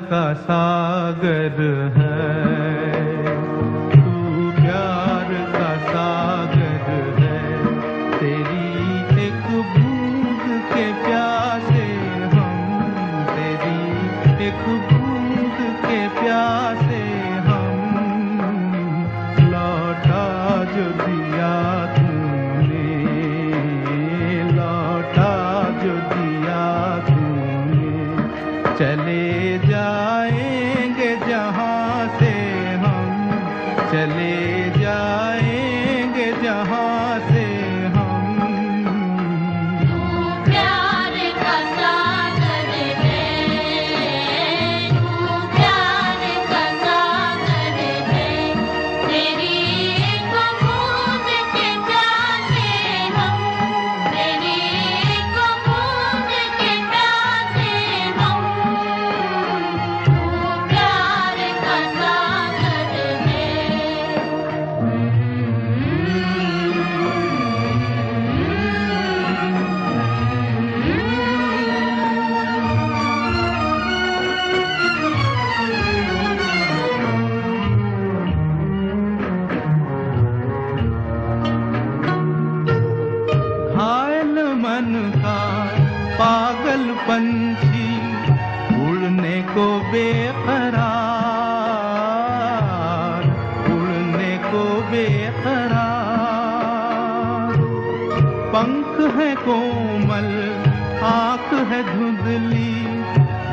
का सागर है, तू प्यार का सागर है। तेरी एक बूंद के प्यासे हम, तेरी एक बूंद के प्यासे हम। लौटा जो दिया तूने, लौटा जो दिया तूने। चले जाएंगे जहाँ से हम, चले जाएंगे जहाँ से हम। तू प्यार का सागर है, तू प्यार का सागर है। तेरी एक बूंद के प्यासे हम, तेरी एक बूंद के प्यासे हम। तू प्यार का सागर है। घायल मन का पागल पंछी, उड़ने को बेकरार, उड़ने को बेकरार। पंख है कोमल, आँख है धुंधली,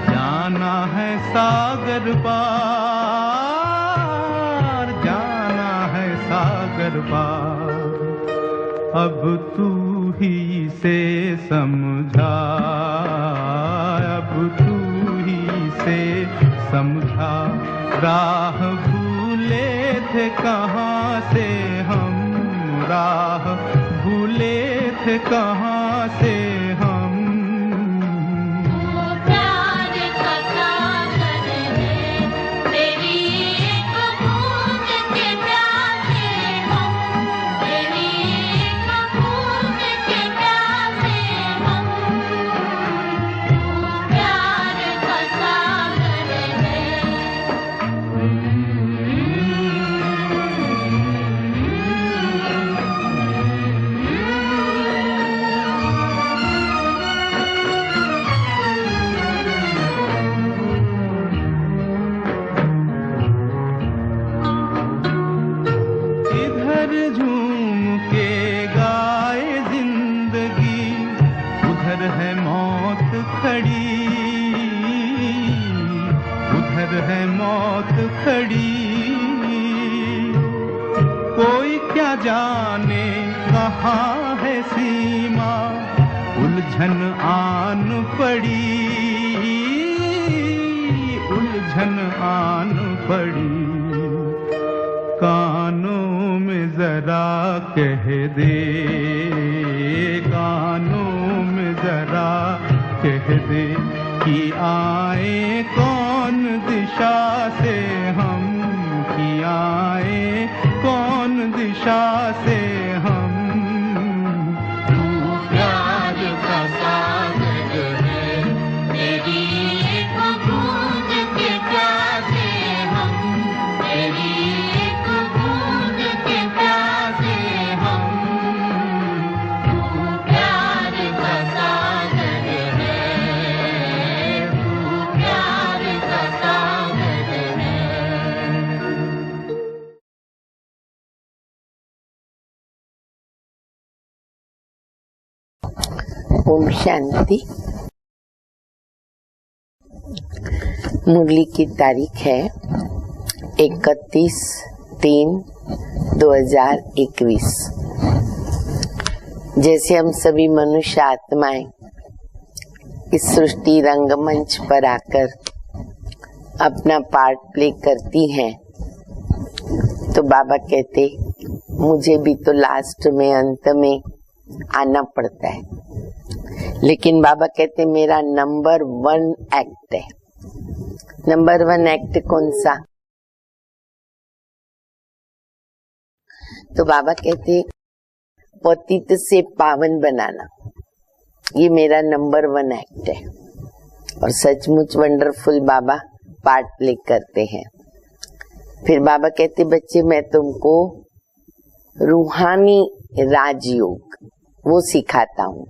जाना है सागर पार, जाना है सागर पार। अब तू ही से समझा, अब तू ही से समझा। राह भूले थे कहाँ से हम, राह भूले थे कहाँ से हम। तू प्यार का सागर है, तेरी एक बूंद के प्यासे हम, तेरी एक बूंद के प्यासे हम। तू प्यार का सागर है। इधर झूम के गाए जिंदगी, उधर है मौत खड़ी, उधर है मौत खड़ी। कोई क्या जाने कहाँ है सीमा, उलझन आन पड़ी, उलझन आन पड़ी। कानों में जरा कह दे, कानों में जरा कह दे कि आए कौन दिशा से हम, कि आए कौन दिशा से हम। तू प्यार का सागर है, तेरी एक बूंद के प्यासे हम, तेरी एक बूंद के प्यासे हम। तू प्यार का सागर है, तू प्यार का सागर है। ओम शांति। मुरली की तारीख है 31/3/2021। जैसे हम सभी मनुष्य आत्माएं इस सृष्टि रंगमंच पर आकर अपना पार्ट प्ले करती हैं, तो बाबा कहते मुझे भी तो लास्ट में अंत में आना पड़ता है, लेकिन बाबा कहते मेरा नंबर 1 एक्ट है। नंबर 1 एक्ट कौन सा? तो बाबा कहते पतित से पावन बनाना, ये मेरा नंबर 1 एक्ट है। और सचमुच वंडरफुल बाबा पार्ट प्ले करते हैं। फिर बाबा कहते बच्चे मैं तुमको रूहानी राजयोग वो सिखाता हूँ।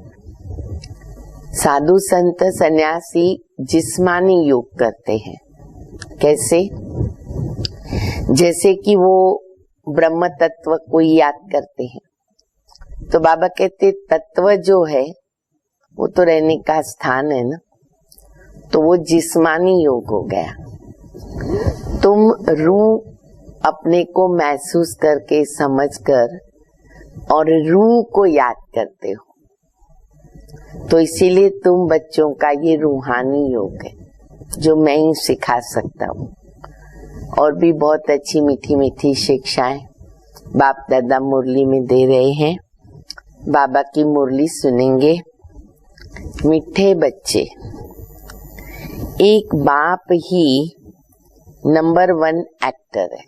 साधु संत सन्यासी जिस्मानी योग करते हैं। कैसे? जैसे कि वो ब्रह्म तत्व को याद करते हैं, तो बाबा कहते तत्व जो है वो तो रहने का स्थान है ना, तो वो जिस्मानी योग हो गया। तुम रूह अपने को महसूस करके समझकर और रूह को याद करते हो, तो इसीलिए तुम बच्चों का ये रूहानी योग है जो मैं ही सिखा सकता हूँ। और भी बहुत अच्छी मीठी मीठी शिक्षाएं बाप दादा मुरली में दे रहे हैं। बाबा की मुरली सुनेंगे। मीठे बच्चे, एक बाप ही नंबर 1 एक्टर है।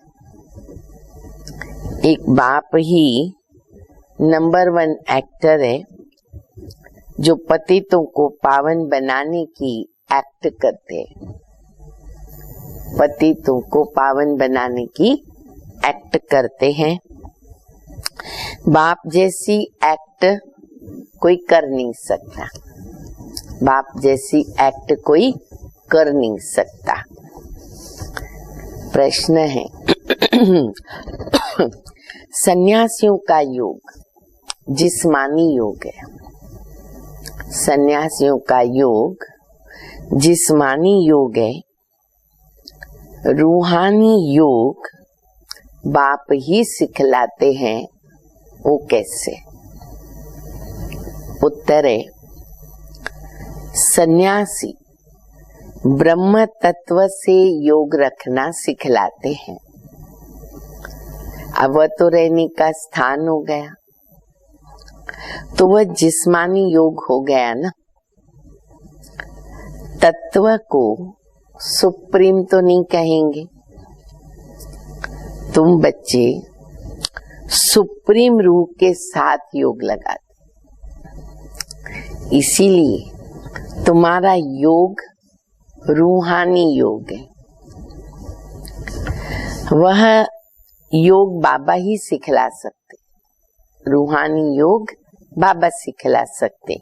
एक बाप ही नंबर 1 एक्टर है जो पतितों को पावन बनाने की एक्ट करते हैं। पतितों को पावन बनाने की एक्ट करते हैं। बाप जैसी एक्ट कोई कर नहीं सकता। बाप जैसी एक्ट कोई कर नहीं सकता। प्रश्न है सन्यासियों का योग जिस्मानी योग है। सन्यासियों का योग जिस्मानी योग है। रूहानी योग बाप ही सिखलाते हैं। वो कैसे? उत्तर है सन्यासी ब्रह्म तत्व से योग रखना सिखलाते हैं। अब वह तो रहने का स्थान हो गया, तो वह जिस्मानी योग हो गया ना। तत्व को सुप्रीम तो नहीं कहेंगे। तुम बच्चे सुप्रीम रूह के साथ योग लगाते, इसीलिए तुम्हारा योग रूहानी योग है। वह योग बाबा ही सिखला सकते, रूहानी योग बाबा सिखला सकते।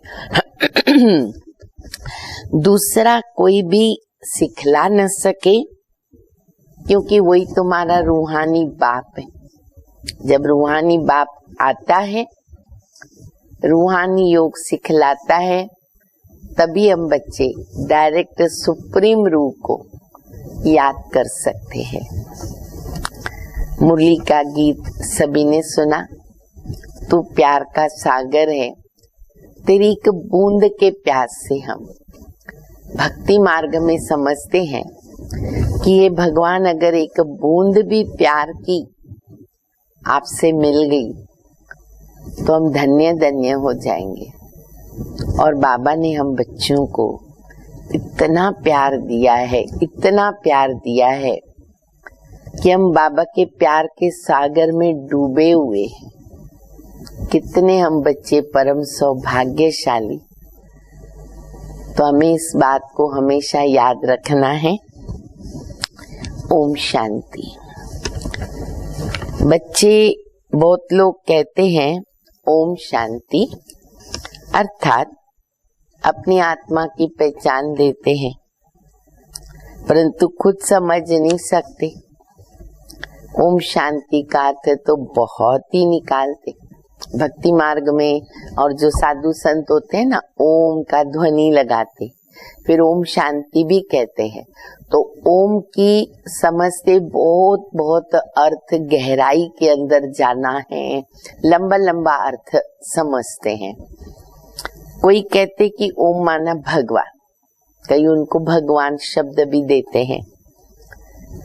दूसरा कोई भी सिखला न सके, क्योंकि वही तुम्हारा रूहानी बाप है। जब रूहानी बाप आता है, रूहानी योग सिखलाता है, तभी हम बच्चे डायरेक्ट सुप्रीम रूह को याद कर सकते हैं। मुरली का गीत सभी ने सुना। तू प्यार का सागर है, तेरी एक बूंद के प्यास से हम भक्ति मार्ग में समझते हैं कि ये भगवान अगर एक बूंद भी प्यार की आपसे मिल गई तो हम धन्य धन्य हो जाएंगे। और बाबा ने हम बच्चों को इतना प्यार दिया है, इतना प्यार दिया है कि हम बाबा के प्यार के सागर में डूबे हुए हैं। कितने हम बच्चे परम सौभाग्यशाली। तो हमें इस बात को हमेशा याद रखना है। ओम शांति। बच्चे बहुत लोग कहते हैं ओम शांति, अर्थात अपनी आत्मा की पहचान देते हैं, परंतु खुद समझ नहीं सकते। ओम शांति का अर्थ तो बहुत ही निकालते। भक्ति मार्ग में और जो साधु संत होते हैं ना, ओम का ध्वनि लगाते, फिर ओम शांति भी कहते हैं। तो ओम की समझते बहुत बहुत अर्थ गहराई के अंदर जाना है, लंबा लंबा अर्थ समझते हैं। कोई कहते कि ओम माना भगवान, कई उनको भगवान शब्द भी देते हैं,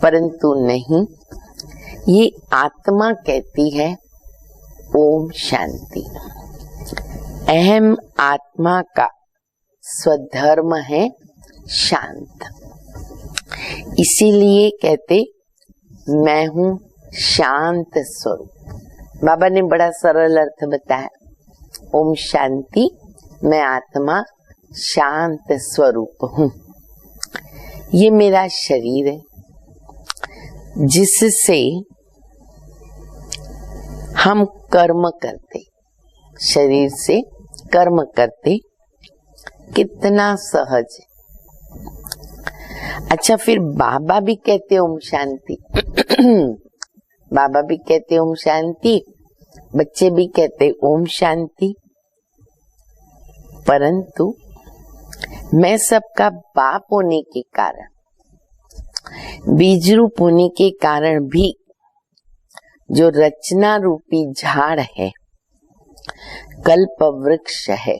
परंतु नहीं, ये आत्मा कहती है ओम शांति। अहम आत्मा का स्वधर्म है शांत, इसीलिए कहते मैं हूँ शांत स्वरूप। बाबा ने बड़ा सरल अर्थ बताया, ओम शांति, मैं आत्मा शांत स्वरूप हूँ। ये मेरा शरीर है जिससे हम कर्म करते, शरीर से कर्म करते, कितना सहज। अच्छा, फिर बाबा भी कहते ओम शांति बाबा भी कहते ओम शांति, बच्चे भी कहते ओम शांति। परंतु मैं सबका बाप होने के कारण, बीज रूप होने के कारण भी जो रचना रूपी झाड़ है, कल्प वृक्ष है,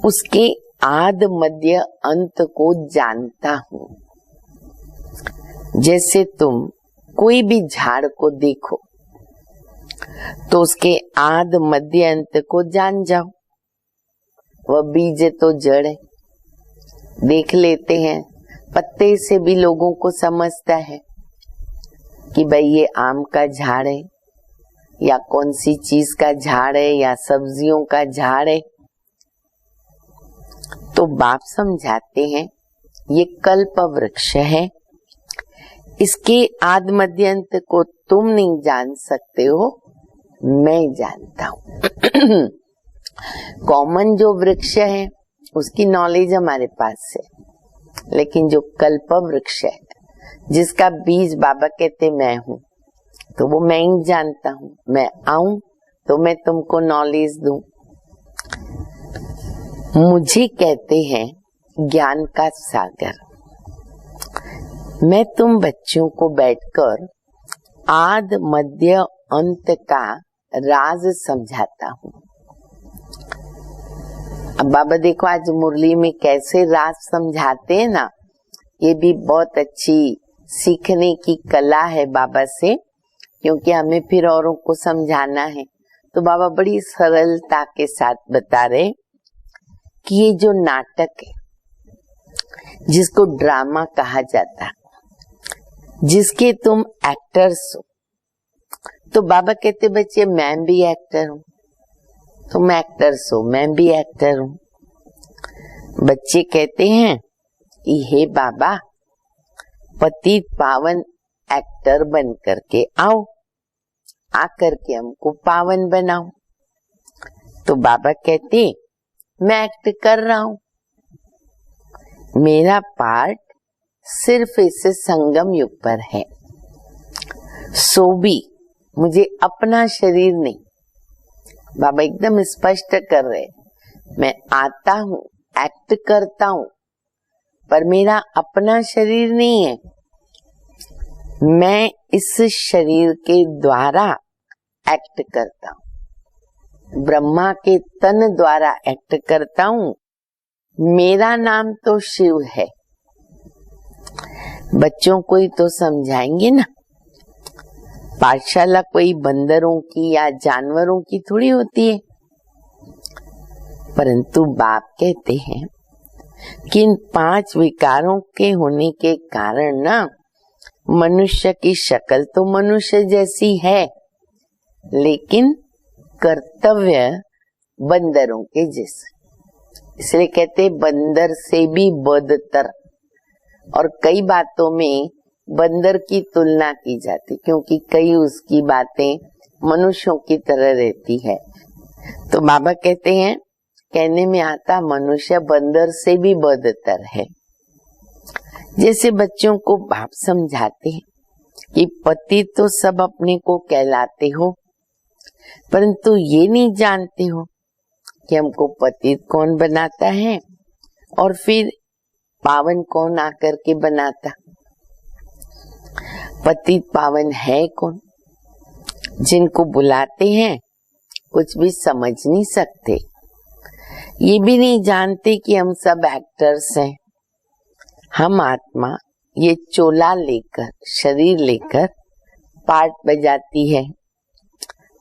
उसके आद मध्य अंत को जानता हूँ। जैसे तुम कोई भी झाड़ को देखो तो उसके आद मध्य अंत को जान जाओ। वह बीज तो जड़ है, देख लेते हैं, पत्ते से भी लोगों को समझता है कि भाई ये आम का झाड़ है या कौन सी चीज का झाड़ है या सब्जियों का झाड़ है। तो बाप समझाते हैं ये कल्प वृक्ष है, इसके आद मध्य अंत को तुम नहीं जान सकते हो, मैं जानता हूँ। कॉमन जो वृक्ष है उसकी नॉलेज हमारे पास है, लेकिन जो कल्प वृक्ष है जिसका बीज बाबा कहते मैं हूँ, तो वो मैं ही जानता हूँ। मैं आऊं तो मैं तुमको नॉलेज दूं। मुझे कहते हैं ज्ञान का सागर। मैं तुम बच्चों को बैठकर आद मध्य अंत का राज समझाता हूँ। अब बाबा देखो आज मुरली में कैसे राज समझाते हैं ना, ये भी बहुत अच्छी सीखने की कला है बाबा से, क्योंकि हमें फिर औरों को समझाना है। तो बाबा बड़ी सरलता के साथ बता रहे कि ये जो नाटक है जिसको ड्रामा कहा जाता है, जिसके तुम एक्टर्स हो, तो बाबा कहते बच्चे मैं भी एक्टर हूँ, तुम एक्टर्स हो, मैं भी एक्टर हूँ। बच्चे कहते हैं कि हे बाबा पतित पावन एक्टर बन करके आओ, आकर के हमको पावन बनाओ। तो बाबा कहते मैं एक्ट कर रहा हूँ, मेरा पार्ट सिर्फ इस संगम युग पर है, सो भी मुझे अपना शरीर नहीं, बाबा एकदम स्पष्ट कर रहे, मैं आता हूँ, एक्ट करता हूँ, पर मेरा अपना शरीर नहीं है। मैं इस शरीर के द्वारा एक्ट करता हूँ, ब्रह्मा के तन द्वारा एक्ट करता हूँ। मेरा नाम तो शिव है। बच्चों को ही तो समझाएंगे ना, पाठशाला कोई बंदरों की या जानवरों की थोड़ी होती है। परंतु बाप कहते हैं कि इन 5 विकारों के होने के कारण ना मनुष्य की शक्ल तो मनुष्य जैसी है, लेकिन कर्तव्य बंदरों के जैसे। इसलिए कहते बंदर से भी बदतर, और कई बातों में बंदर की तुलना की जाती, क्योंकि कई उसकी बातें मनुष्यों की तरह रहती है। तो बाबा कहते हैं, कहने में आता मनुष्य बंदर से भी बदतर है। जैसे बच्चों को बाप समझाते हैं कि पति तो सब अपने को कहलाते हो, परंतु ये नहीं जानते हो कि हमको पतित कौन बनाता है और फिर पावन कौन आकर के बनाता। पतित पावन है कौन? जिनको बुलाते हैं कुछ भी समझ नहीं सकते, ये भी नहीं जानते कि हम सब एक्टर्स हैं। हम आत्मा ये चोला लेकर, शरीर लेकर पार्ट बजाती है।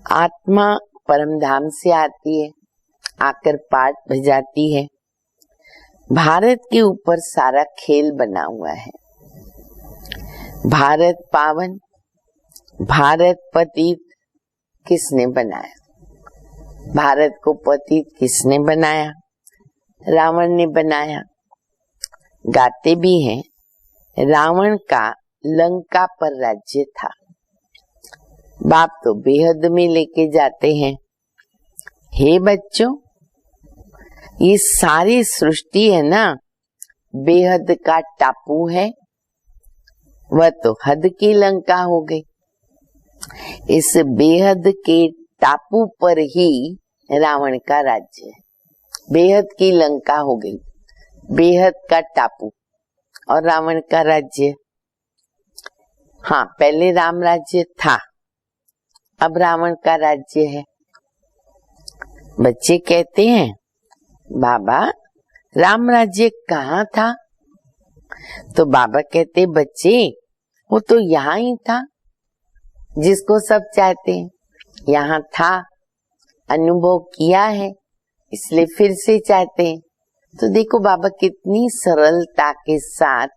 आत्मा परम धाम से आती है, आकर पार्ट बजाती है। भारत के ऊपर सारा खेल बना हुआ है। भारत पावन, भारत पतित किसने बनाया? भारत को पतित किसने बनाया? रावण ने बनाया। गाते भी हैं रावण का लंका पर राज्य था। बाप तो बेहद में लेके जाते हैं, हे बच्चों ये सारी सृष्टि है ना, बेहद का टापू है, वह तो हद की लंका हो गई। इस बेहद के टापू पर ही रावण का राज्य है। बेहद की लंका हो गई, बेहद का टापू और रावण का राज्य। हाँ, पहले राम राज्य था, अब रावण का राज्य है। बच्चे कहते हैं बाबा राम राज्य कहाँ था? तो बाबा कहते बच्चे वो तो यहाँ ही था जिसको सब चाहते हैं, यहाँ था, अनुभव किया है, इसलिए फिर से चाहते हैं। तो देखो बाबा कितनी सरलता के साथ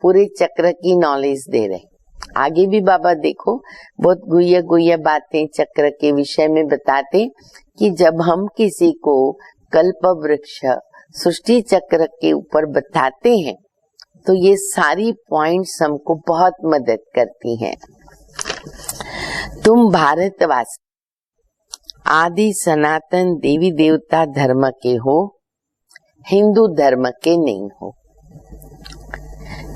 पूरे चक्र की नॉलेज दे रहे। आगे भी बाबा देखो बहुत गुह्य गुह्य बातें चक्र के विषय में बताते कि जब हम किसी को कल्प वृक्ष सृष्टि चक्र के ऊपर बताते हैं तो ये सारी पॉइंट्स हमको बहुत मदद करती हैं। तुम भारतवासी आदि सनातन देवी देवता धर्म के हो, हिंदू धर्म के नहीं हो।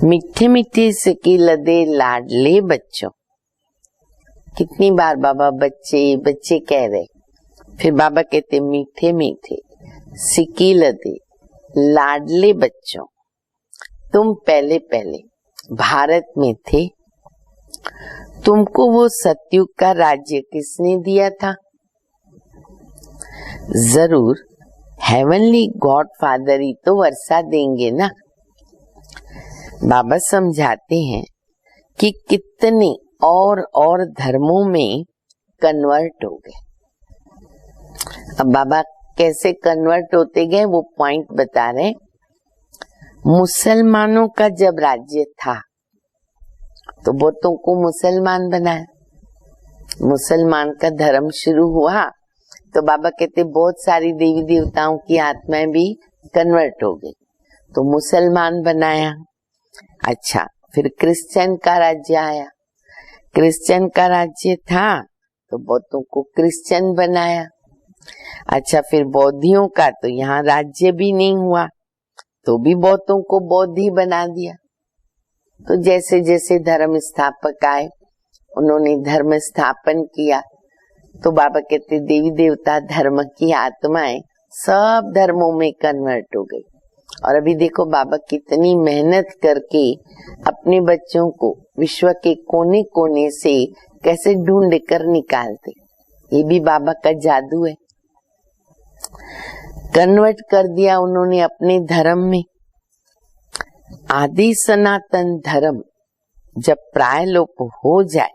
मीठे मीठे सिक्के लदे लाडले बच्चों। कितनी बार बाबा बच्चे बच्चे कह रहे, फिर बाबा कहते मीठे मीठे सिक्के लदे लाडले बच्चों, तुम पहले पहले भारत में थे। तुमको वो सतयुग का राज्य किसने दिया था? जरूर हेवनली गॉड फादर ही तो वर्षा देंगे ना। बाबा समझाते हैं कि कितने और धर्मों में कन्वर्ट हो गए। अब बाबा कैसे कन्वर्ट होते गए वो पॉइंट बता रहे। मुसलमानों का जब राज्य था तो बहुतों को मुसलमान बनाया, मुसलमान का धर्म शुरू हुआ तो बाबा कहते बहुत सारी देवी देवताओं की आत्माएं भी कन्वर्ट हो गई, तो मुसलमान बनाया। अच्छा, फिर क्रिश्चियन का राज्य आया, क्रिश्चियन का राज्य था तो बहुतों को क्रिश्चियन बनाया। अच्छा, फिर बौद्धियों का तो यहाँ राज्य भी नहीं हुआ तो भी बहुतों को बौद्ध ही बना दिया। तो जैसे जैसे धर्म स्थापक आए उन्होंने धर्म स्थापन किया। तो बाबा कहते देवी देवता धर्म की आत्माएं सब धर्मों में कन्वर्ट हो गई। और अभी देखो बाबा कितनी मेहनत करके अपने बच्चों को विश्व के कोने कोने से कैसे ढूंढ कर निकालते। ये भी बाबा का जादू है। कन्वर्ट कर दिया उन्होंने अपने धर्म में। आदि सनातन धर्म जब प्रायलोप हो जाए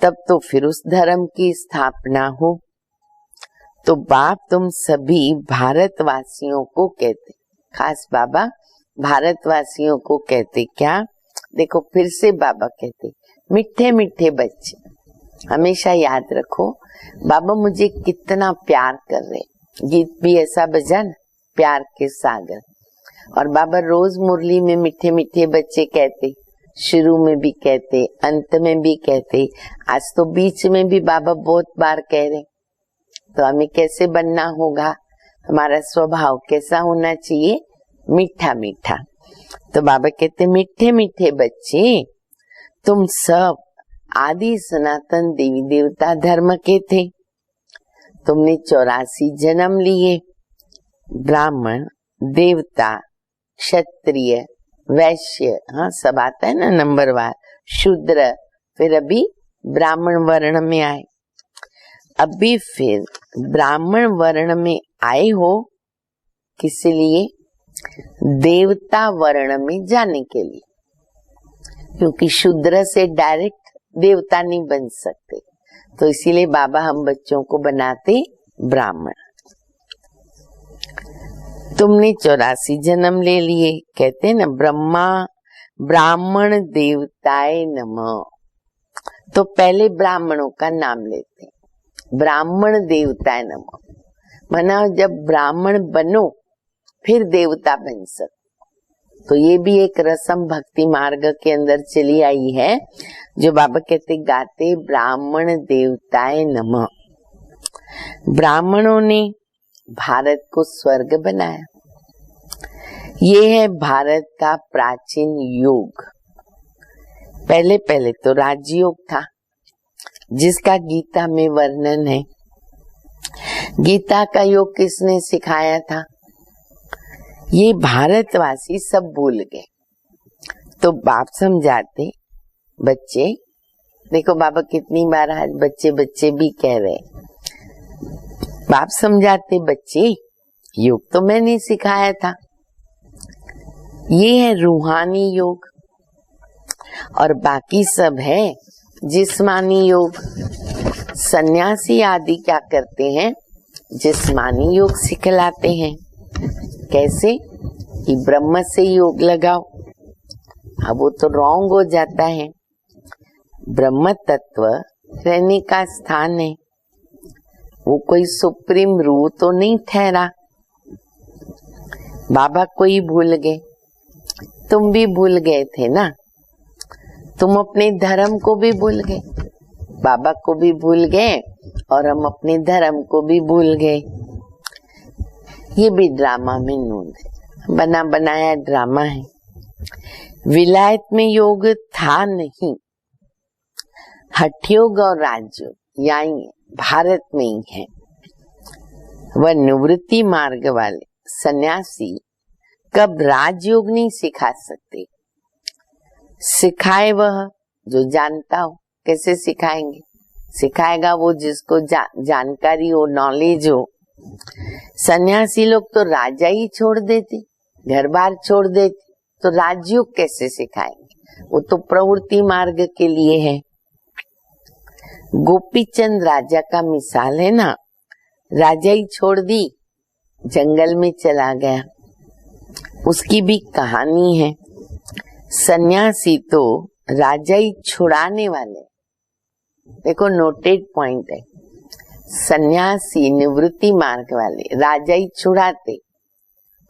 तब तो फिर उस धर्म की स्थापना हो। तो बाप तुम सभी भारतवासियों को कहते, खास बाबा भारतवासियों को कहते क्या? देखो फिर से बाबा कहते मीठे मीठे बच्चे, हमेशा याद रखो बाबा मुझे कितना प्यार कर रहे। गीत भी ऐसा बजा ना, प्यार के सागर। और बाबा रोज मुरली में मीठे मीठे बच्चे कहते, शुरू में भी कहते, अंत में भी कहते, आज तो बीच में भी बाबा बहुत बार कह रहे। तो हमें कैसे बनना होगा, हमारा स्वभाव कैसा होना चाहिए? मीठा मीठा। तो बाबा कहते मीठे मीठे बच्चे तुम सब आदि सनातन देवी देवता धर्म के थे। तुमने 84 जन्म लिए, ब्राह्मण, देवता, क्षत्रिय, वैश्य, हाँ सब आता है ना नंबरवार, शूद्र, फिर अभी ब्राह्मण वर्ण में आए। अभी फिर ब्राह्मण वर्ण में आए हो किस लिए? देवता वर्ण में जाने के लिए, क्योंकि शूद्र से डायरेक्ट देवता नहीं बन सकते। तो इसीलिए बाबा हम बच्चों को बनाते ब्राह्मण। तुमने 84 जन्म ले लिए, कहते ना ब्रह्मा ब्राह्मण देवताए नमः। तो पहले ब्राह्मणों का नाम लेते, ब्राह्मण देवताए नमः। माना जब ब्राह्मण बनो फिर देवता बन सकते। तो ये भी एक रसम भक्ति मार्ग के अंदर चली आई है, जो बाबा कहते गाते ब्राह्मण देवताए नमः। ब्राह्मणों ने भारत को स्वर्ग बनाया। ये है भारत का प्राचीन योग। पहले पहले तो राजयोग था, जिसका गीता में वर्णन है। गीता का योग किसने सिखाया था? ये भारतवासी सब भूल गए। तो बाप समझाते, बच्चे देखो बाबा कितनी बार आज बच्चे बच्चे भी कह रहे। बाप समझाते, बच्चे योग तो मैंने सिखाया था, ये है रूहानी योग और बाकी सब है जिस्मानी योग। सन्यासी आदि क्या करते हैं? जिस्मानी योग सिखलाते हैं। कैसे? कि ब्रह्म से योग लगाओ। अब वो तो रॉन्ग हो जाता है। ब्रह्म तत्व रहने का स्थान है, वो कोई सुप्रीम रूह तो नहीं ठहरा। बाबा को ही भूल गए, तुम भी भूल गए थे ना। तुम अपने धर्म को भी भूल गए, बाबा को भी भूल गए और हम अपने धर्म को भी भूल गए। ये भी ड्रामा में नूंद है, बना बनाया ड्रामा है। विलायत में योग था नहीं, हठ योग और राजयोग यही भारत में ही है। वह निवृत्ति मार्ग वाले सन्यासी कब राजयोग नहीं सिखा सकते। सिखाए वह जो जानता हो। कैसे सिखाएंगे? सिखाएगा वो जिसको जानकारी हो, नॉलेज हो। सन्यासी लोग तो राजा ही छोड़ देते, घर बार छोड़ देते, तो राजयोग कैसे सिखाएंगे? वो तो प्रवृत्ति मार्ग के लिए है। गोपीचंद राजा का मिसाल है ना। राजा ही छोड़ दी, जंगल में चला गया, उसकी भी कहानी है। सन्यासी तो राजा ही छुड़ाने वाले। देखो नोटेड पॉइंट है, सन्यासी निवृत्ति मार्ग वाले राजा ही छुड़ाते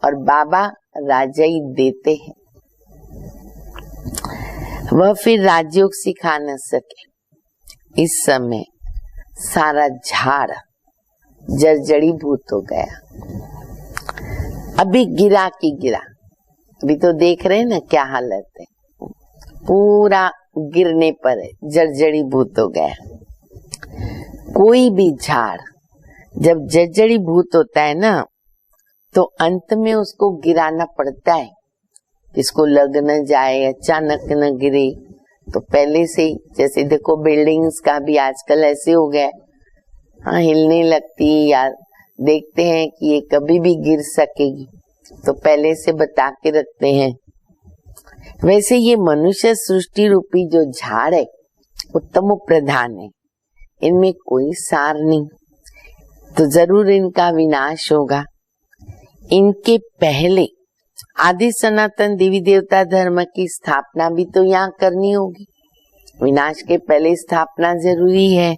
और बाबा राजा ही देते हैं। वह फिर राजयोग सिखा न सके। इस समय सारा झाड़ जर्जरी भूत हो गया। अभी गिरा की गिरा, अभी तो देख रहे हैं ना क्या हालत है, पूरा गिरने पर है, जर्जरी भूत हो गया। कोई भी झाड़ जब जर्जरी भूत होता है ना, तो अंत में उसको गिराना पड़ता है, किसको लग न जाए, अचानक न गिरे। तो पहले से ही, जैसे देखो बिल्डिंग्स का भी आजकल ऐसे हो गया, हाँ हिलने लगती या देखते हैं कि ये कभी भी गिर सकेगी, तो पहले से बता के रखते हैं। वैसे ये मनुष्य सृष्टि रूपी जो झाड़ है उत्तम प्रधान है, इनमें कोई सार नहीं, तो जरूर इनका विनाश होगा। इनके पहले आदि सनातन देवी देवता धर्म की स्थापना भी तो यहाँ करनी होगी। विनाश के पहले स्थापना जरूरी है।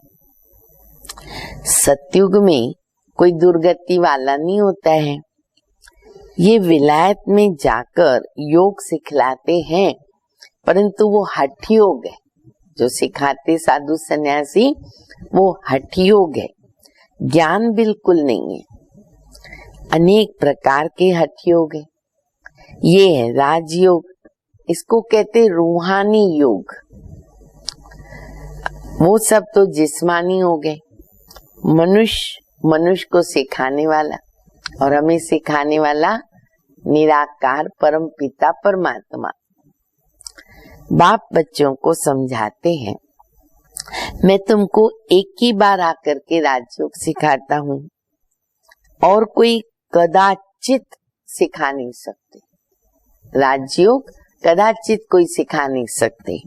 सतयुग में कोई दुर्गति वाला नहीं होता है। ये विलायत में जाकर योग सिखलाते हैं, परंतु वो हठ योग है। जो सिखाते साधु सन्यासी वो हठ योग है, ज्ञान बिल्कुल नहीं है। अनेक प्रकार के हठ योग है। ये है राजयोग, इसको कहते रूहानी योग। वो सब तो जिस्मानी हो गए। मनुष्य को सिखाने वाला और हमें सिखाने वाला निराकार परम पिता परमात्मा। बाप बच्चों को समझाते हैं, मैं तुमको एक ही बार आकर के राजयोग सिखाता हूँ और कोई कदाचित सिखा नहीं सकते। राजयोग कदाचित कोई सिखा नहीं सकते।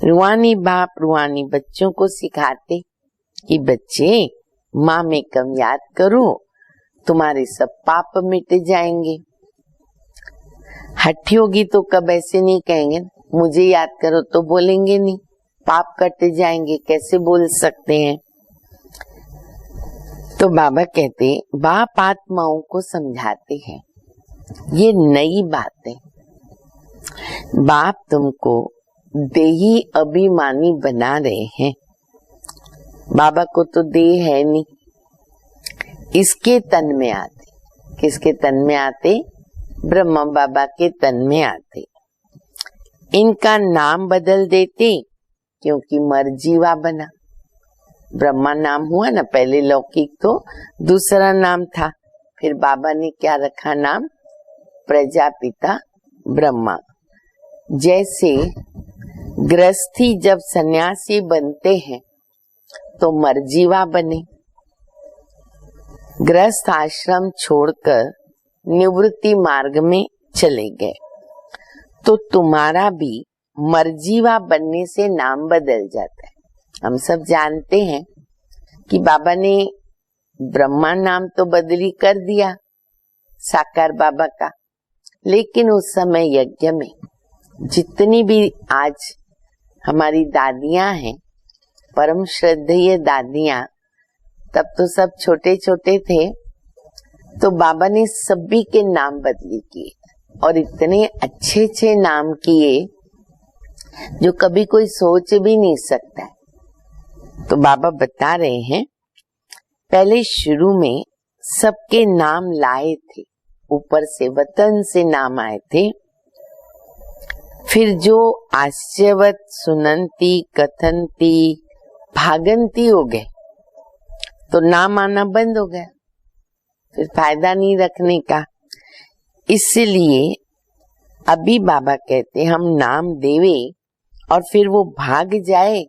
रूहानी बाप रूहानी बच्चों को सिखाते कि बच्चे माँ में कम याद करो, तुम्हारे सब पाप मिट जाएंगे। हठ योगी तो कब ऐसे नहीं कहेंगे, मुझे याद करो, तो बोलेंगे नहीं, पाप कट जाएंगे, कैसे बोल सकते हैं। तो बाबा कहते बाप आत्माओं को समझाते हैं ये नई बात है। बाप तुमको देही अभिमानी बना रहे हैं। बाबा को तो देह है नहीं, इसके तन में आते। किसके तन में आते? ब्रह्मा बाबा के तन में आते। इनका नाम बदल देते क्योंकि मरजीवा बना। ब्रह्मा नाम हुआ ना, पहले लौकिक, तो दूसरा नाम था। फिर बाबा ने क्या रखा नाम? प्रजापिता ब्रह्मा। जैसे गृहस्थी जब सन्यासी बनते हैं तो मरजीवा बने, गृहस्थ आश्रम छोड़कर निवृत्ति मार्ग में चले गए, तो तुम्हारा भी मरजीवा बनने से नाम बदल जाता है। हम सब जानते हैं कि बाबा ने ब्रह्मा नाम तो बदली कर दिया साकार बाबा का, लेकिन उस समय यज्ञ में जितनी भी आज हमारी दादियां हैं, परम श्रद्धेय दादियां, तब तो सब छोटे छोटे थे, तो बाबा ने सभी के नाम बदली किए और इतने अच्छे अच्छे नाम किए जो कभी कोई सोच भी नहीं सकता है। तो बाबा बता रहे हैं, पहले शुरू में सबके नाम लाए थे, ऊपर से वतन से नाम आए थे। फिर जो आश्चर्यवत सुनंती, कथनती, भागंती हो गए तो नाम आना बंद हो गया, फिर फायदा नहीं रखने का। इसलिए अभी बाबा कहते हम नाम देवे और फिर वो भाग जाए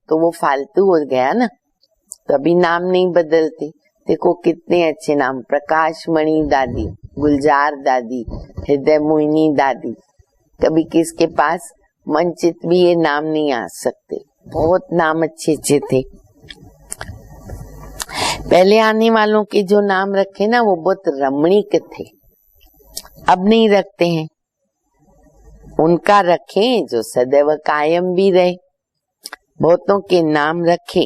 तो वो फालतू हो गया ना, तो अभी नाम नहीं बदलते। देखो कितने अच्छे नाम, प्रकाश मणि दादी, गुलजार दादी, हृदय मोहिनी दादी। कभी किसके पास मंचित भी ये नाम नहीं आ सकते, बहुत नाम अच्छे अच्छे थे। पहले आने वालों के जो नाम रखे ना वो बहुत रमणीक थे, अब नहीं रखते हैं। उनका रखें जो सदैव कायम भी रहे। बहुतों के नाम रखे,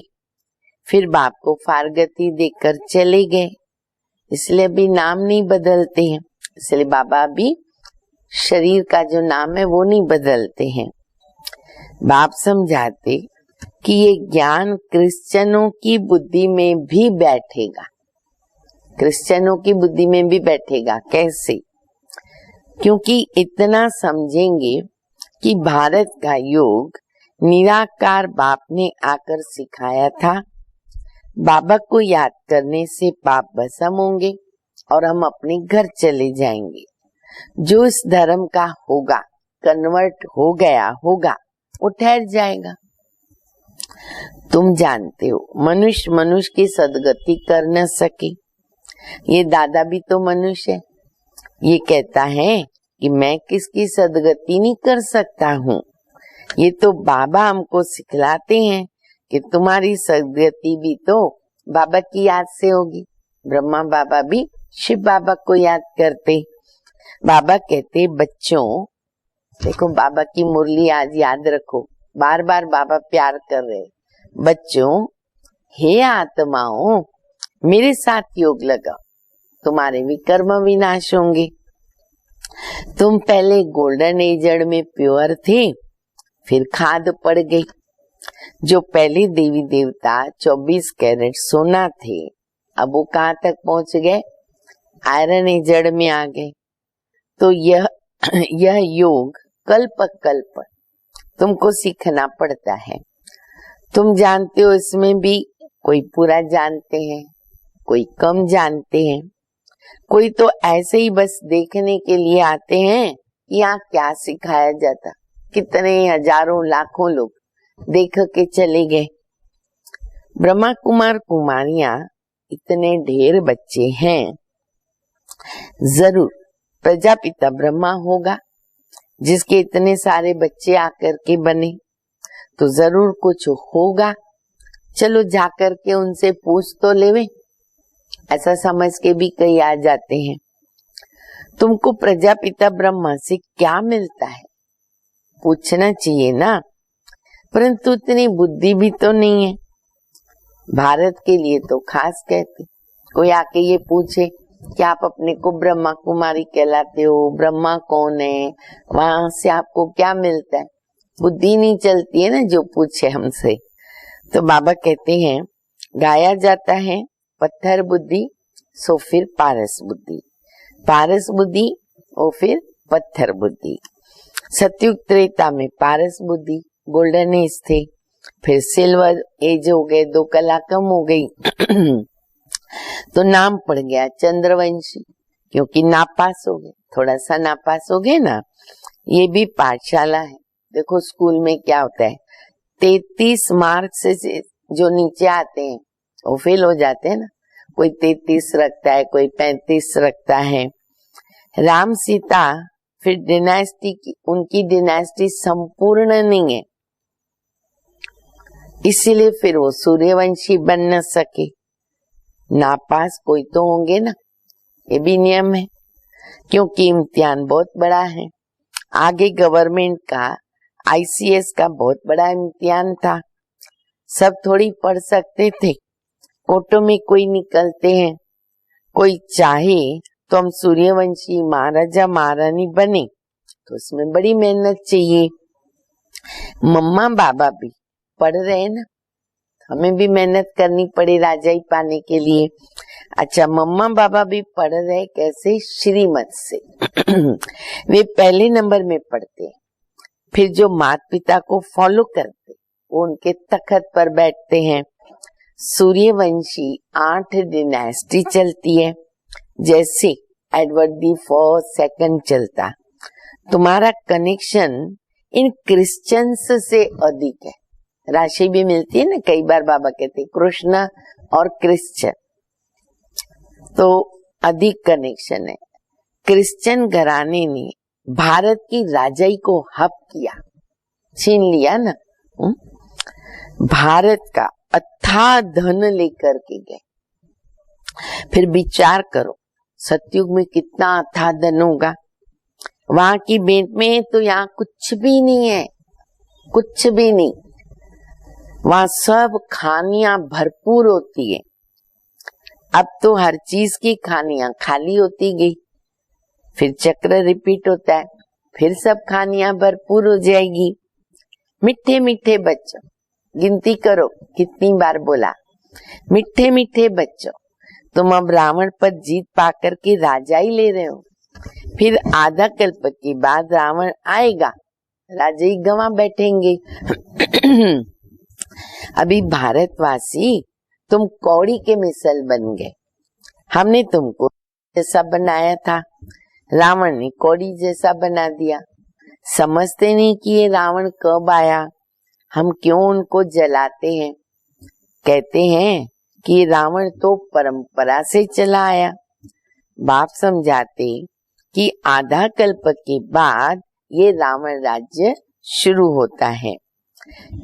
फिर बाप को फारगती देकर चले गए, इसलिए भी नाम नहीं बदलते हैं। इसलिए बाबा भी शरीर का जो नाम है वो नहीं बदलते हैं। बाप समझाते कि ये ज्ञान क्रिश्चियनों की बुद्धि में भी बैठेगा, क्रिश्चियनों की बुद्धि में भी बैठेगा। कैसे? क्योंकि इतना समझेंगे कि भारत का योग निराकार बाप ने आकर सिखाया था। बाबा को याद करने से पाप भस्म होंगे और हम अपने घर चले जाएंगे। जो इस धर्म का होगा, कन्वर्ट हो गया होगा, वो ठहर जाएगा। तुम जानते हो मनुष्य मनुष्य की सदगति कर न सके। ये दादा भी तो मनुष्य है, ये कहता है कि मैं किसकी सदगति नहीं कर सकता हूँ। ये तो बाबा हमको सिखलाते हैं कि तुम्हारी सदगति भी तो बाबा की याद से होगी। ब्रह्मा बाबा भी शिव बाबा को याद करते। बाबा कहते बच्चों, देखो बाबा की मुरली आज याद रखो, बार बार बाबा प्यार कर रहे। बच्चों, हे आत्माओं, मेरे साथ योग लगाओ, तुम्हारे भी कर्म विनाश होंगे। तुम पहले गोल्डन एजड में प्योर थे, फिर खाद पड़ गई। जो पहले देवी देवता 24 कैरेट सोना थे, अब वो कहाँ तक पहुंच गए? आयरन एजड में आ गए। तो यह योग कल्प कल्प तुमको सीखना पड़ता है। तुम जानते हो इसमें भी कोई पूरा जानते हैं, कोई कम जानते हैं, कोई तो ऐसे ही बस देखने के लिए आते हैं कि यहाँ क्या सिखाया जाता। कितने हजारों लाखों लोग देख के चले गए। ब्रह्मा कुमार कुमारियां इतने ढेर बच्चे हैं, जरूर प्रजापिता ब्रह्मा होगा जिसके इतने सारे बच्चे आकर के बने, तो जरूर कुछ होगा। चलो जाकर के उनसे पूछ तो लेवे, ऐसा समझ के भी कई आ जाते हैं। तुमको प्रजापिता ब्रह्मा से क्या मिलता है पूछना चाहिए ना, परंतु इतनी बुद्धि भी तो नहीं है। भारत के लिए तो खास कहते, कोई आके ये पूछे कि आप अपने को ब्रह्मा कुमारी कहलाते हो, ब्रह्मा कौन है, वहां से आपको क्या मिलता है। बुद्धि नहीं चलती है ना जो पूछे हमसे। तो बाबा कहते हैं गाया जाता है पत्थर बुद्धि सो फिर पारस बुद्धि, पारस बुद्धि और फिर पत्थर बुद्धि। सतयुग त्रेता में पारस बुद्धि गोल्डन एज थे, फिर सिल्वर एज हो गए, 2 कला कम हो गई तो नाम पड़ गया चंद्रवंशी, क्योंकि नापास हो गए, थोड़ा सा नापास हो गए ना। ये भी पाठशाला है। देखो स्कूल में क्या होता है, 33 मार्क्स से जो नीचे आते हैं वो फेल हो जाते हैं ना। कोई 33 रखता है, कोई 35 रखता है। राम सीता फिर डिनास्टी की, उनकी डिनास्टी संपूर्ण नहीं है, इसीलिए फिर वो सूर्यवंशी बन न सके। नापास कोई तो होंगे ना, ये भी नियम है, क्योंकि इम्तिहान बहुत बड़ा है। आगे गवर्नमेंट का ICS का बहुत बड़ा इम्तिहान था, सब थोड़ी पढ़ सकते थे। कोटों में कोई निकलते हैं, कोई चाहे तो हम सूर्यवंशी महाराजा महारानी बने, तो उसमें बड़ी मेहनत चाहिए। मम्मा बाबा भी पढ़ रहे हैं ना, हमें भी मेहनत करनी पड़े राजाई पाने के लिए। अच्छा, मम्मा बाबा भी पढ़ रहे कैसे, श्रीमत से वे पहले नंबर में पढ़ते हैं, फिर जो माता पिता को फॉलो करते वो उनके तख्त पर बैठते हैं। सूर्यवंशी 8 डिनास्टी चलती है, जैसे एडवर्ड दी फर्स्ट सेकंड चलता। तुम्हारा कनेक्शन इन क्रिश्चियंस से अधिक है। राशि भी मिलती है ना, कई बार बाबा कहते हैं कृष्ण और क्रिश्चियन, तो अधिक कनेक्शन है। क्रिश्चियन घराने ने भारत की राजाई को हप किया, छीन लिया ना। भारत का अथाह धन लेकर के गए। फिर विचार करो सतयुग में कितना अथाह धन होगा। वहां की बेट में तो यहाँ कुछ भी नहीं है, कुछ भी नहीं। वहां सब खानियां भरपूर होती है। अब तो हर चीज की खानियां खाली होती गई, फिर चक्र रिपीट होता है, फिर सब खानियां भरपूर हो जाएगी। मीठे मीठे बच्चों, गिनती करो कितनी बार बोला, मीठे मीठे बच्चों, तुम अब रावण पर जीत पाकर के राजा ही ले रहे हो। फिर आधा कल्प के बाद रावण आएगा, राजा ही गंवा बैठेंगे। अभी भारतवासी तुम कौड़ी के मिसल बन गए। हमने तुमको जैसा बनाया था, रावण ने कौड़ी जैसा बना दिया। समझते नहीं कि ये रावण कब आया, हम क्यों उनको जलाते हैं। कहते हैं कि रावण तो परंपरा से चला आया। बाप समझाते कि आधा कल्प के बाद ये रावण राज्य शुरू होता है।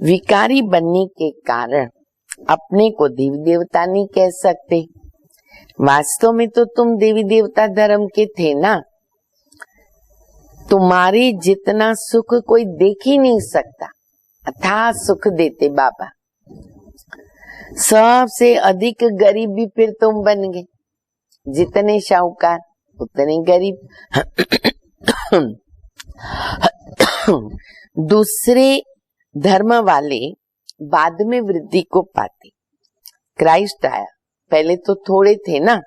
विकारी बनने के कारण अपने को देवी देवता नहीं कह सकते। वास्तव में तो तुम देवी देवता धर्म के थे ना। तुम्हारे जितना सुख कोई देख ही नहीं सकता, अथाह सुख देते बाबा। सबसे अधिक गरीब भी फिर तुम बन गए, जितने शाहूकार उतने गरीब। दूसरे धर्म वाले बाद में वृद्धि को पाते। क्राइस्ट आया, पहले तो थोड़े थे ना,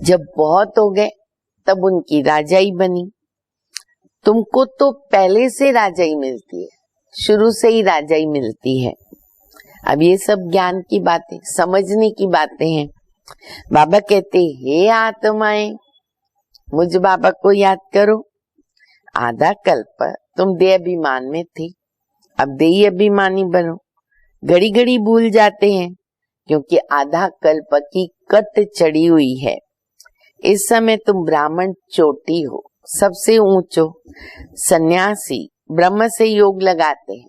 जब बहुत हो गए तब उनकी राजाई बनी। तुमको तो पहले से राजाई मिलती है, शुरू से ही राजाई मिलती है। अब ये सब ज्ञान की बातें, समझने की बातें हैं। बाबा कहते हे आत्माएं, मुझ बाबा को याद करो। आधा कल्प तुम देह अभिमान में थे, अब देही अभिमानी बनो। घड़ी घड़ी भूल जाते हैं, क्योंकि आधा कल्प की कट चढ़ी हुई है। इस समय तुम ब्राह्मण चोटी हो, सबसे ऊंचो। सन्यासी ब्रह्म से योग लगाते हैं।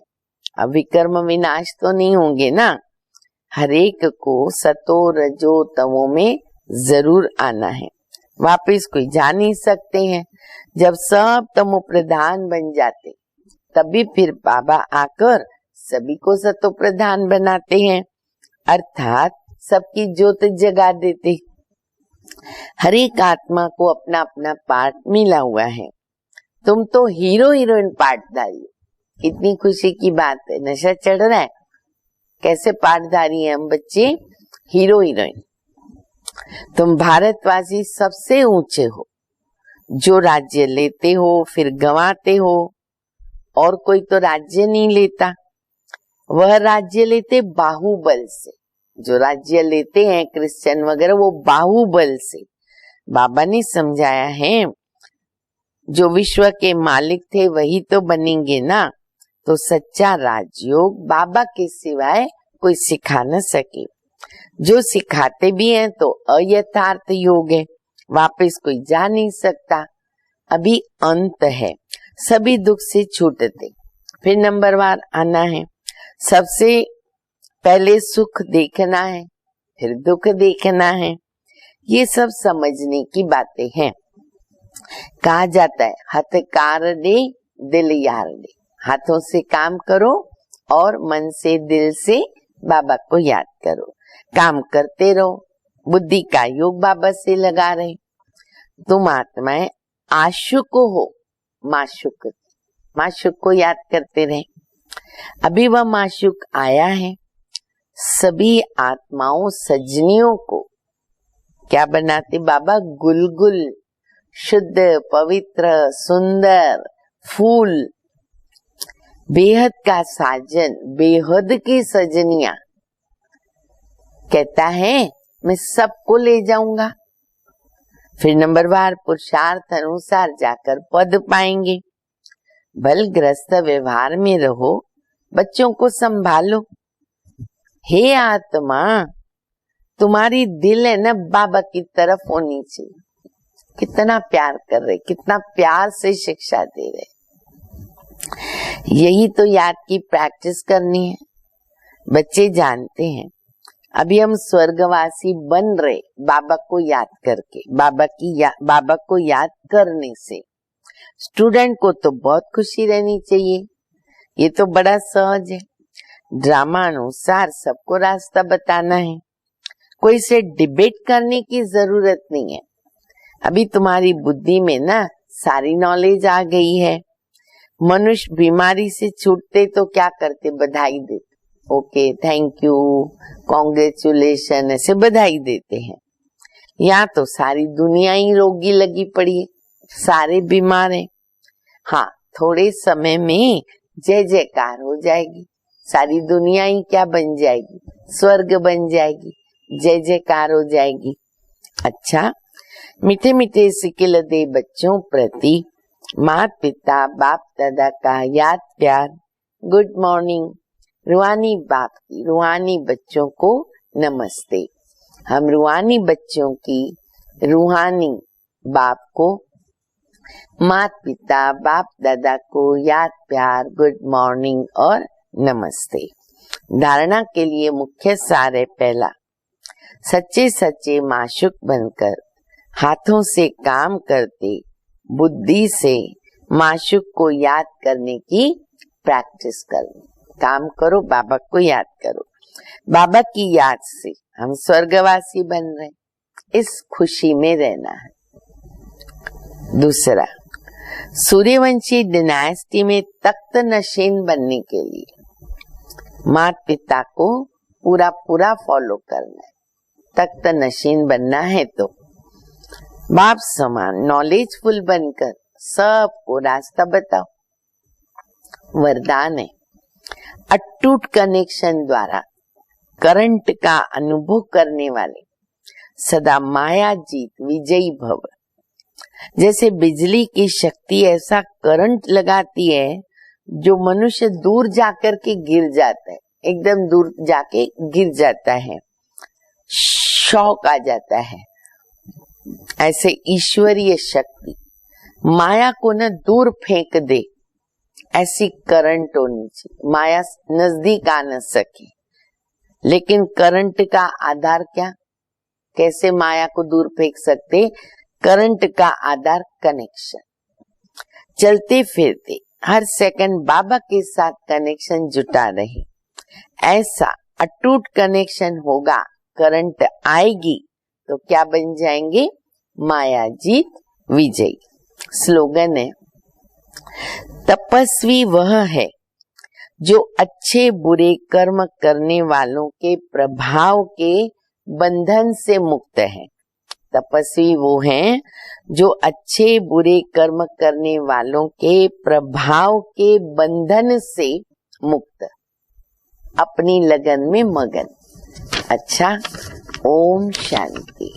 अब विकर्म विनाश तो नहीं होंगे ना। हरेक को सतो रजो तमो में जरूर आना है, वापिस कोई जा नहीं सकते हैं। जब सब तमो प्रधान बन जाते तभी फिर बाबा आकर सभी को सतो प्रधान बनाते हैं, अर्थात सबकी ज्योत जगा देते। हर एक आत्मा को अपना अपना पार्ट मिला हुआ है। तुम तो हीरो हीरोइन पार्टधारी हो। कितनी खुशी की बात है। नशा चढ़ रहा है। कैसे पार्टधारी हैं हम बच्चे? Hero heroine. तुम भारतवासी सबसे ऊंचे हो, जो राज्य लेते हो फिर गंवाते हो। और कोई तो राज्य नहीं लेता, वह राज्य लेते बाहुबल से। जो राज्य लेते हैं क्रिश्चियन वगैरह, वो बाहुबल से। बाबा ने समझाया है, जो विश्व के मालिक थे वही तो बनेंगे ना। तो सच्चा राजयोग बाबा के सिवाय कोई सिखा न सके। जो सिखाते भी हैं तो अयथार्थ योग है, वापस कोई जा नहीं सकता। अभी अंत है, सभी दुख से छूटते फिर नंबरवार आना है। सबसे पहले सुख देखना है, फिर दुख देखना है। ये सब समझने की बातें हैं। कहा जाता है हथकार दे दिल यार दे। हाथों से काम करो और मन से दिल से बाबा को याद करो। काम करते रहो, बुद्धि का योग बाबा से लगा रहे। तुम आत्माएं आशुक हो, माशुक को याद करते रहे। अभी वह माशुक आया है। सभी आत्माओं सजनियों को क्या बनाते बाबा? गुलगुल, शुद्ध, पवित्र, सुंदर फूल, बेहद का साजन, बेहद की सजनिया। कहता है मैं सबको ले जाऊंगा। फिर नंबरवार पुरुषार्थ अनुसार जाकर पद पाएंगे। बलग्रस्त व्यवहार में रहो, बच्चों को संभालो। हे आत्मा, तुम्हारी दिल है ना बाबा की तरफ होनी चाहिए। कितना प्यार कर रहे, कितना प्यार से शिक्षा दे रहे। यही तो याद की प्रैक्टिस करनी है। बच्चे जानते हैं अभी हम स्वर्गवासी बन रहे बाबा को याद करके, बाबा को याद करने से। स्टूडेंट को तो बहुत खुशी रहनी चाहिए, ये तो बड़ा सहज है। ड्रामा अनुसार सबको रास्ता बताना है, कोई से डिबेट करने की जरूरत नहीं है। अभी तुम्हारी बुद्धि में ना सारी नॉलेज आ गई है। मनुष्य बीमारी से छूटते तो क्या करते? बधाई देते, ओके थैंक यू, कॉन्ग्रेचुलेशन, ऐसे बधाई देते हैं। यहाँ तो सारी दुनिया ही रोगी लगी पड़ी है, सारे बीमार हैं। हाँ, थोड़े समय में जय जयकार हो जाएगी, सारी दुनिया ही क्या बन जाएगी? स्वर्ग बन जाएगी, जय जयकार हो जाएगी। अच्छा, मीठे मीठे सिकिल दे बच्चों प्रति माता पिता बाप दादा का याद प्यार। Good morning. रूहानी बाप की रूहानी बच्चों को नमस्ते। हम रूहानी बच्चों की रूहानी बाप को, माता पिता बाप दादा को याद प्यार, गुड मॉर्निंग और नमस्ते। धारणा के लिए मुख्य सार है पहला, सच्चे सच्चे माशुक बनकर हाथों से काम करते बुद्धि से माशुक को याद करने की प्रैक्टिस करनी। काम करो, बाबा को याद करो। बाबा की याद से हम स्वर्गवासी बन रहे, इस खुशी में रहना है। दूसरा, सूर्यवंशी डिनास्टी में तख्त नशीन बनने के लिए माता पिता को पूरा फॉलो करना है। तख्त नशीन बनना है तो बाप समान नॉलेजफुल बनकर सबको रास्ता बताओ। वरदान है, अटूट कनेक्शन द्वारा करंट का अनुभव करने वाले सदा माया जीत विजयी भव। जैसे बिजली की शक्ति ऐसा करंट लगाती है जो मनुष्य दूर जाकर के गिर जाता है, एकदम दूर जाके गिर जाता है, शॉक आ जाता है। ऐसे ईश्वरीय शक्ति माया को न दूर फेंक दे, ऐसी करंट होनी चाहिए। माया नजदीक आ न सके, लेकिन करंट का आधार क्या? कैसे माया को दूर फेंक सकते? करंट का आधार कनेक्शन। चलते फिरते हर सेकंड बाबा के साथ कनेक्शन जुटा रहे, ऐसा अटूट कनेक्शन होगा। करंट आएगी तो क्या बन जाएंगे? माया जीत विजयी। स्लोगन है, तपस्वी वह है जो अच्छे बुरे कर्म करने वालों के प्रभाव के बंधन से मुक्त है। तपस्वी वो हैं जो अच्छे बुरे कर्म करने वालों के प्रभाव के बंधन से मुक्त, अपनी लगन में मगन। अच्छा, ओम शांति।